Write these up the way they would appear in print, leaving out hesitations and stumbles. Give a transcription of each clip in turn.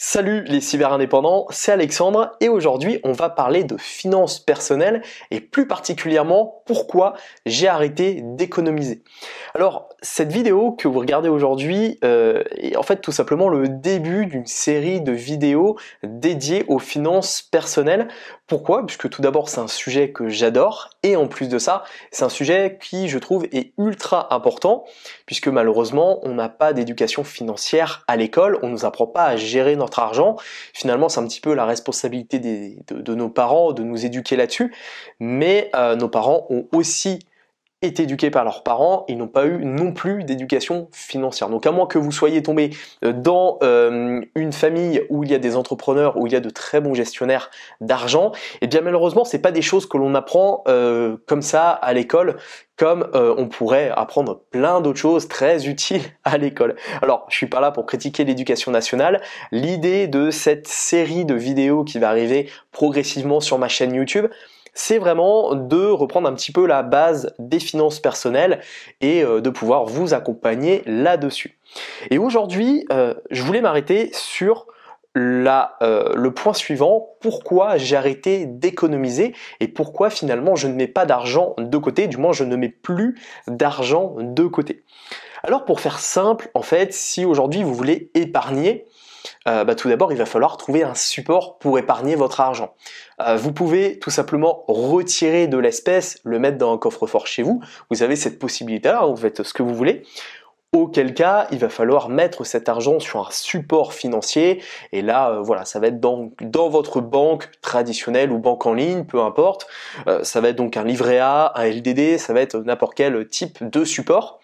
Salut les cyber-indépendants, c'est Alexandre et aujourd'hui on va parler de finances personnelles et plus particulièrement pourquoi j'ai arrêté d'économiser. Alors cette vidéo que vous regardez aujourd'hui est en fait tout simplement le début d'une série de vidéos dédiées aux finances personnelles. Pourquoi? Puisque tout d'abord c'est un sujet que j'adore et en plus de ça c'est un sujet qui je trouve est ultra important puisque malheureusement on n'a pas d'éducation financière à l'école, on nous apprend pas à gérer notre argent. Finalement c'est un petit peu la responsabilité de nos parents de nous éduquer là-dessus, mais nos parents ont aussi été éduqués par leurs parents, ils n'ont pas eu non plus d'éducation financière. Donc à moins que vous soyez tombé dans une famille où il y a des entrepreneurs, où il y a de très bons gestionnaires d'argent, et bien malheureusement c'est pas des choses que l'on apprend comme ça à l'école, comme on pourrait apprendre plein d'autres choses très utiles à l'école. Alors je suis pas là pour critiquer l'éducation nationale, l'idée de cette série de vidéos qui va arriver progressivement sur ma chaîne YouTube, c'est vraiment de reprendre un petit peu la base des finances personnelles et de pouvoir vous accompagner là-dessus. Et aujourd'hui, je voulais m'arrêter sur le point suivant, pourquoi j'ai arrêté d'économiser et pourquoi finalement je ne mets pas d'argent de côté, du moins je ne mets plus d'argent de côté. Alors pour faire simple, en fait, si aujourd'hui vous voulez épargner, tout d'abord il va falloir trouver un support pour épargner votre argent. Vous pouvez tout simplement retirer de l'espèce, le mettre dans un coffre-fort chez vous, vous avez cette possibilité-là, vous faites ce que vous voulez. Auquel cas, il va falloir mettre cet argent sur un support financier et là, voilà, ça va être dans votre banque traditionnelle ou banque en ligne, peu importe. Ça va être donc un livret A, un LDD, ça va être n'importe quel type de support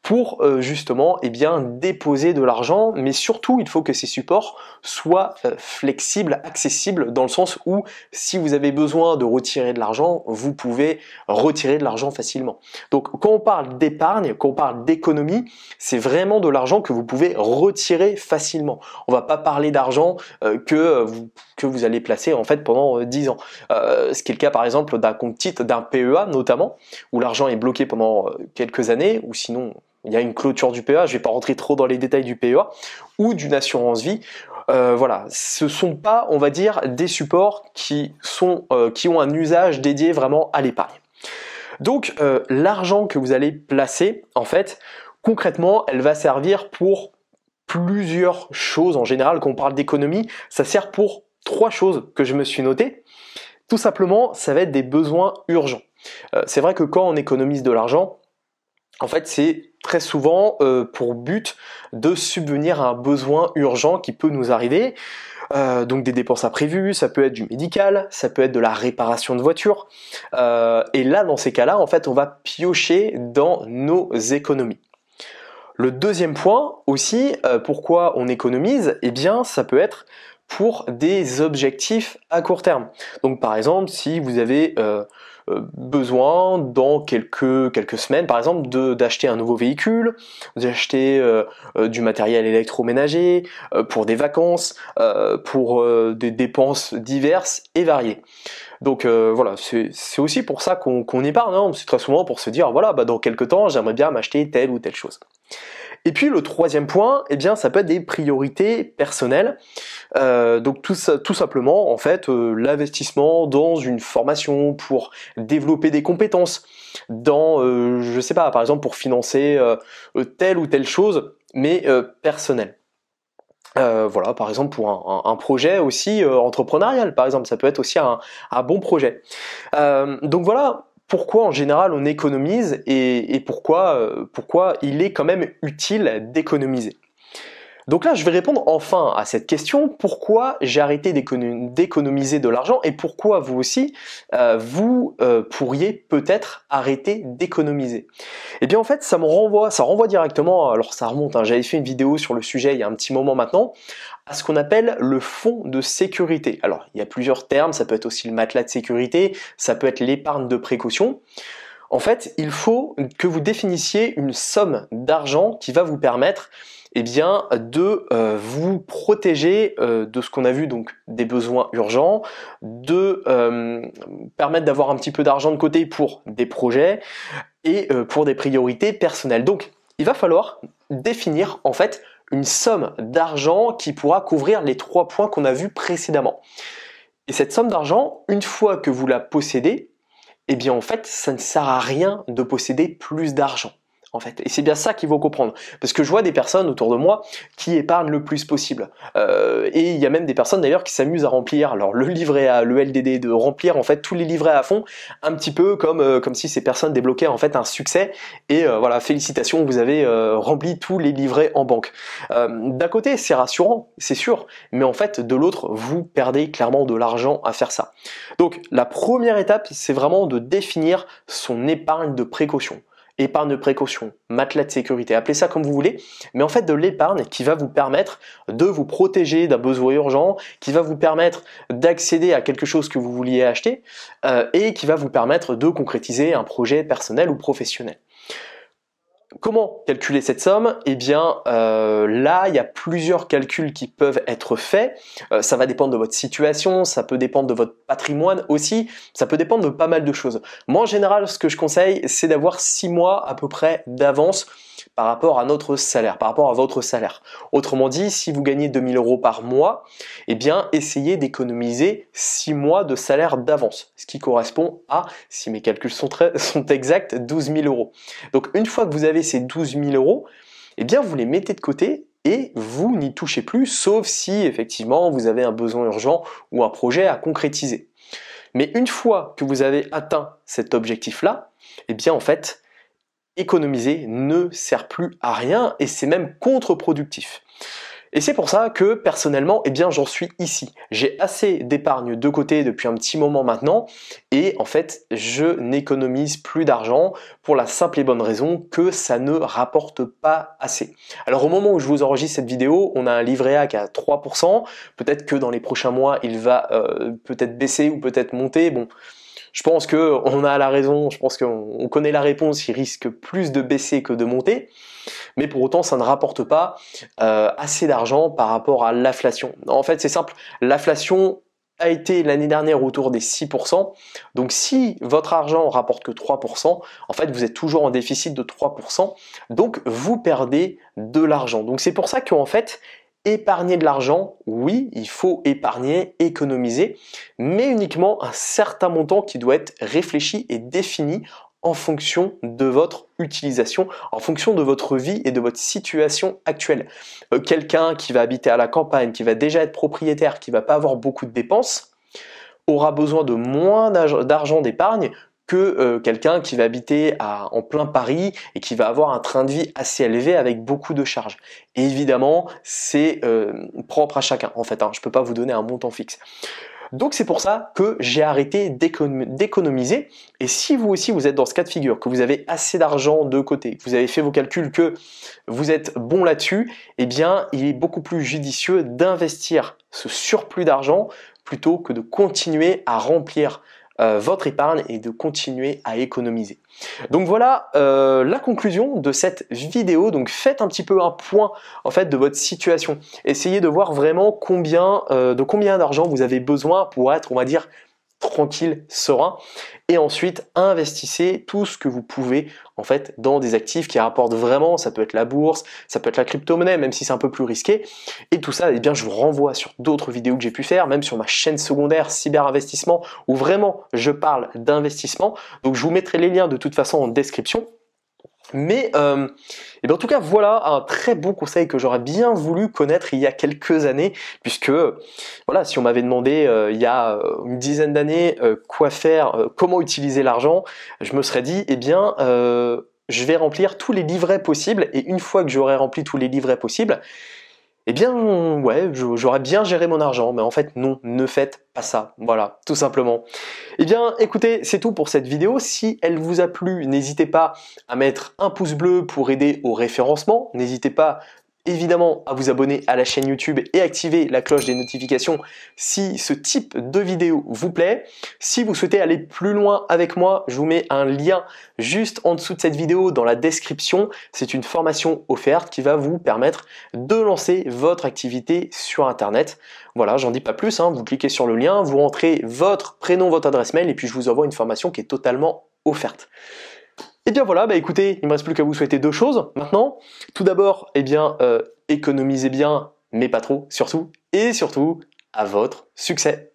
pour justement déposer de l'argent, mais surtout il faut que ces supports soient flexibles, accessibles, dans le sens où si vous avez besoin de retirer de l'argent, vous pouvez retirer de l'argent facilement. Donc quand on parle d'épargne, quand on parle d'économie, c'est vraiment de l'argent que vous pouvez retirer facilement. On va pas parler d'argent que vous allez placer en fait pendant 10 ans. Ce qui est le cas par exemple d'un compte titre, d'un PEA notamment, où l'argent est bloqué pendant quelques années, ou sinon il y a une clôture du PEA, je ne vais pas rentrer trop dans les détails du PEA, ou d'une assurance vie. Voilà, ce sont pas, on va dire, des supports qui ont un usage dédié vraiment à l'épargne. Donc l'argent que vous allez placer, en fait, concrètement, elle va servir pour plusieurs choses. En général, quand on parle d'économie, ça sert pour 3 choses que je me suis noté. Tout simplement, ça va être des besoins urgents. C'est vrai que quand on économise de l'argent, en fait, c'est très souvent pour but de subvenir à un besoin urgent qui peut nous arriver. Donc des dépenses imprévues, ça peut être du médical, ça peut être de la réparation de voiture. Et là, dans ces cas-là, en fait, on va piocher dans nos économies. Le deuxième point aussi, pourquoi on économise, eh bien, ça peut être pour des objectifs à court terme. Donc par exemple, si vous avez besoin dans quelques semaines par exemple d'acheter un nouveau véhicule, d'acheter du matériel électroménager, pour des vacances, pour des dépenses diverses et variées. Donc voilà, c'est aussi pour ça qu'on épargne, hein. C'est très souvent pour se dire voilà, dans quelques temps j'aimerais bien m'acheter telle ou telle chose. Et puis le troisième point, eh bien ça peut être des priorités personnelles. Donc tout simplement en fait l'investissement dans une formation pour développer des compétences, dans je sais pas, par exemple pour financer telle ou telle chose, mais personnelle. Voilà, par exemple pour un projet aussi entrepreneurial, par exemple, ça peut être aussi un bon projet. Donc voilà. Pourquoi en général on économise et pourquoi il est quand même utile d'économiser. Donc là je vais répondre enfin à cette question, pourquoi j'ai arrêté d'économiser de l'argent et pourquoi vous aussi vous pourriez peut-être arrêter d'économiser. Et bien en fait ça renvoie directement, alors ça remonte, hein, j'avais fait une vidéo sur le sujet il y a un petit moment maintenant, à ce qu'on appelle le fonds de sécurité. Alors il y a plusieurs termes, ça peut être aussi le matelas de sécurité, ça peut être l'épargne de précaution. En fait, il faut que vous définissiez une somme d'argent qui va vous permettre de vous protéger de ce qu'on a vu, donc des besoins urgents, de permettre d'avoir un petit peu d'argent de côté pour des projets et pour des priorités personnelles. Donc, il va falloir définir en fait une somme d'argent qui pourra couvrir les 3 points qu'on a vus précédemment. Et cette somme d'argent, une fois que vous la possédez, eh bien en fait, ça ne sert à rien de posséder plus d'argent. En fait. Et c'est bien ça qu'il faut comprendre. Parce que je vois des personnes autour de moi qui épargnent le plus possible. Et il y a même des personnes d'ailleurs qui s'amusent à remplir alors, le livret A, le LDD, de remplir en fait tous les livrets à fond, un petit peu comme si ces personnes débloquaient en fait un succès. Et voilà, félicitations, vous avez rempli tous les livrets en banque. D'un côté, c'est rassurant, c'est sûr, mais en fait, de l'autre, vous perdez clairement de l'argent à faire ça. Donc, la première étape, c'est vraiment de définir son épargne de précaution. Épargne de précaution, matelas de sécurité, appelez ça comme vous voulez, mais en fait de l'épargne qui va vous permettre de vous protéger d'un besoin urgent, qui va vous permettre d'accéder à quelque chose que vous vouliez acheter et qui va vous permettre de concrétiser un projet personnel ou professionnel. Comment calculer cette somme? Eh bien là, il y a plusieurs calculs qui peuvent être faits. Ça va dépendre de votre situation, ça peut dépendre de votre patrimoine aussi, ça peut dépendre de pas mal de choses. Moi en général, ce que je conseille, c'est d'avoir 6 mois à peu près d'avance par rapport à notre salaire, par rapport à votre salaire. Autrement dit, si vous gagnez 2000 € par mois, eh bien essayez d'économiser 6 mois de salaire d'avance, ce qui correspond à, si mes calculs sont exacts, 12 000 €. Donc une fois que vous avez ces 12 000 €, eh bien vous les mettez de côté et vous n'y touchez plus, sauf si effectivement vous avez un besoin urgent ou un projet à concrétiser. Mais une fois que vous avez atteint cet objectif-là, eh bien en fait, économiser ne sert plus à rien et c'est même contre-productif. Et c'est pour ça que personnellement, eh bien j'en suis ici. J'ai assez d'épargne de côté depuis un petit moment maintenant et en fait, je n'économise plus d'argent pour la simple et bonne raison que ça ne rapporte pas assez. Alors au moment où je vous enregistre cette vidéo, on a un livret A qui est à 3%. Peut-être que dans les prochains mois, il va peut-être baisser ou peut-être monter. Bon, je pense qu'on a la raison, je pense qu'on connaît la réponse, il risque plus de baisser que de monter, mais pour autant ça ne rapporte pas assez d'argent par rapport à l'inflation. En fait c'est simple, l'inflation a été l'année dernière autour des 6%, donc si votre argent rapporte que 3%, en fait vous êtes toujours en déficit de 3%, donc vous perdez de l'argent. Donc c'est pour ça qu'en fait, épargner de l'argent, oui, il faut épargner, économiser, mais uniquement un certain montant qui doit être réfléchi et défini en fonction de votre utilisation, en fonction de votre vie et de votre situation actuelle. Quelqu'un qui va habiter à la campagne, qui va déjà être propriétaire, qui va pas avoir beaucoup de dépenses, aura besoin de moins d'argent d'épargne que quelqu'un qui va habiter en plein Paris et qui va avoir un train de vie assez élevé avec beaucoup de charges. Et évidemment, c'est propre à chacun en fait, hein. Je ne peux pas vous donner un montant fixe. Donc c'est pour ça que j'ai arrêté d'économiser. Et si vous aussi vous êtes dans ce cas de figure, que vous avez assez d'argent de côté, que vous avez fait vos calculs, que vous êtes bon là-dessus, eh bien il est beaucoup plus judicieux d'investir ce surplus d'argent plutôt que de continuer à remplir votre épargne et de continuer à économiser. Donc voilà la conclusion de cette vidéo. Donc faites un petit peu un point en fait de votre situation. Essayez de voir vraiment combien d'argent vous avez besoin pour être, on va dire, tranquille, serein, et ensuite investissez tout ce que vous pouvez en fait dans des actifs qui rapportent vraiment. Ça peut être la bourse, ça peut être la crypto-monnaie, même si c'est un peu plus risqué. Et tout ça, eh bien je vous renvoie sur d'autres vidéos que j'ai pu faire, même sur ma chaîne secondaire Cyberinvestissement, où vraiment je parle d'investissement. Donc je vous mettrai les liens de toute façon en description. Mais et bien en tout cas voilà un très bon conseil que j'aurais bien voulu connaître il y a quelques années, puisque voilà, si on m'avait demandé il y a une dizaine d'années quoi faire, comment utiliser l'argent, je me serais dit eh bien je vais remplir tous les livrets possibles, et une fois que j'aurai rempli tous les livrets possibles, eh bien ouais, j'aurais bien géré mon argent. Mais en fait non, ne faites pas ça, voilà, tout simplement. Eh bien écoutez, c'est tout pour cette vidéo. Si elle vous a plu, n'hésitez pas à mettre un pouce bleu pour aider au référencement. N'hésitez pas évidemment à vous abonner à la chaîne YouTube et activer la cloche des notifications si ce type de vidéo vous plaît. Si vous souhaitez aller plus loin avec moi, je vous mets un lien juste en dessous de cette vidéo dans la description. C'est une formation offerte qui va vous permettre de lancer votre activité sur Internet. Voilà, j'en dis pas plus, hein. Vous cliquez sur le lien, vous rentrez votre prénom, votre adresse mail et puis je vous envoie une formation qui est totalement offerte. Et bien voilà, bah écoutez, il ne me reste plus qu'à vous souhaiter deux choses maintenant. Tout d'abord, eh bien, économisez bien, mais pas trop, surtout, et surtout, à votre succès.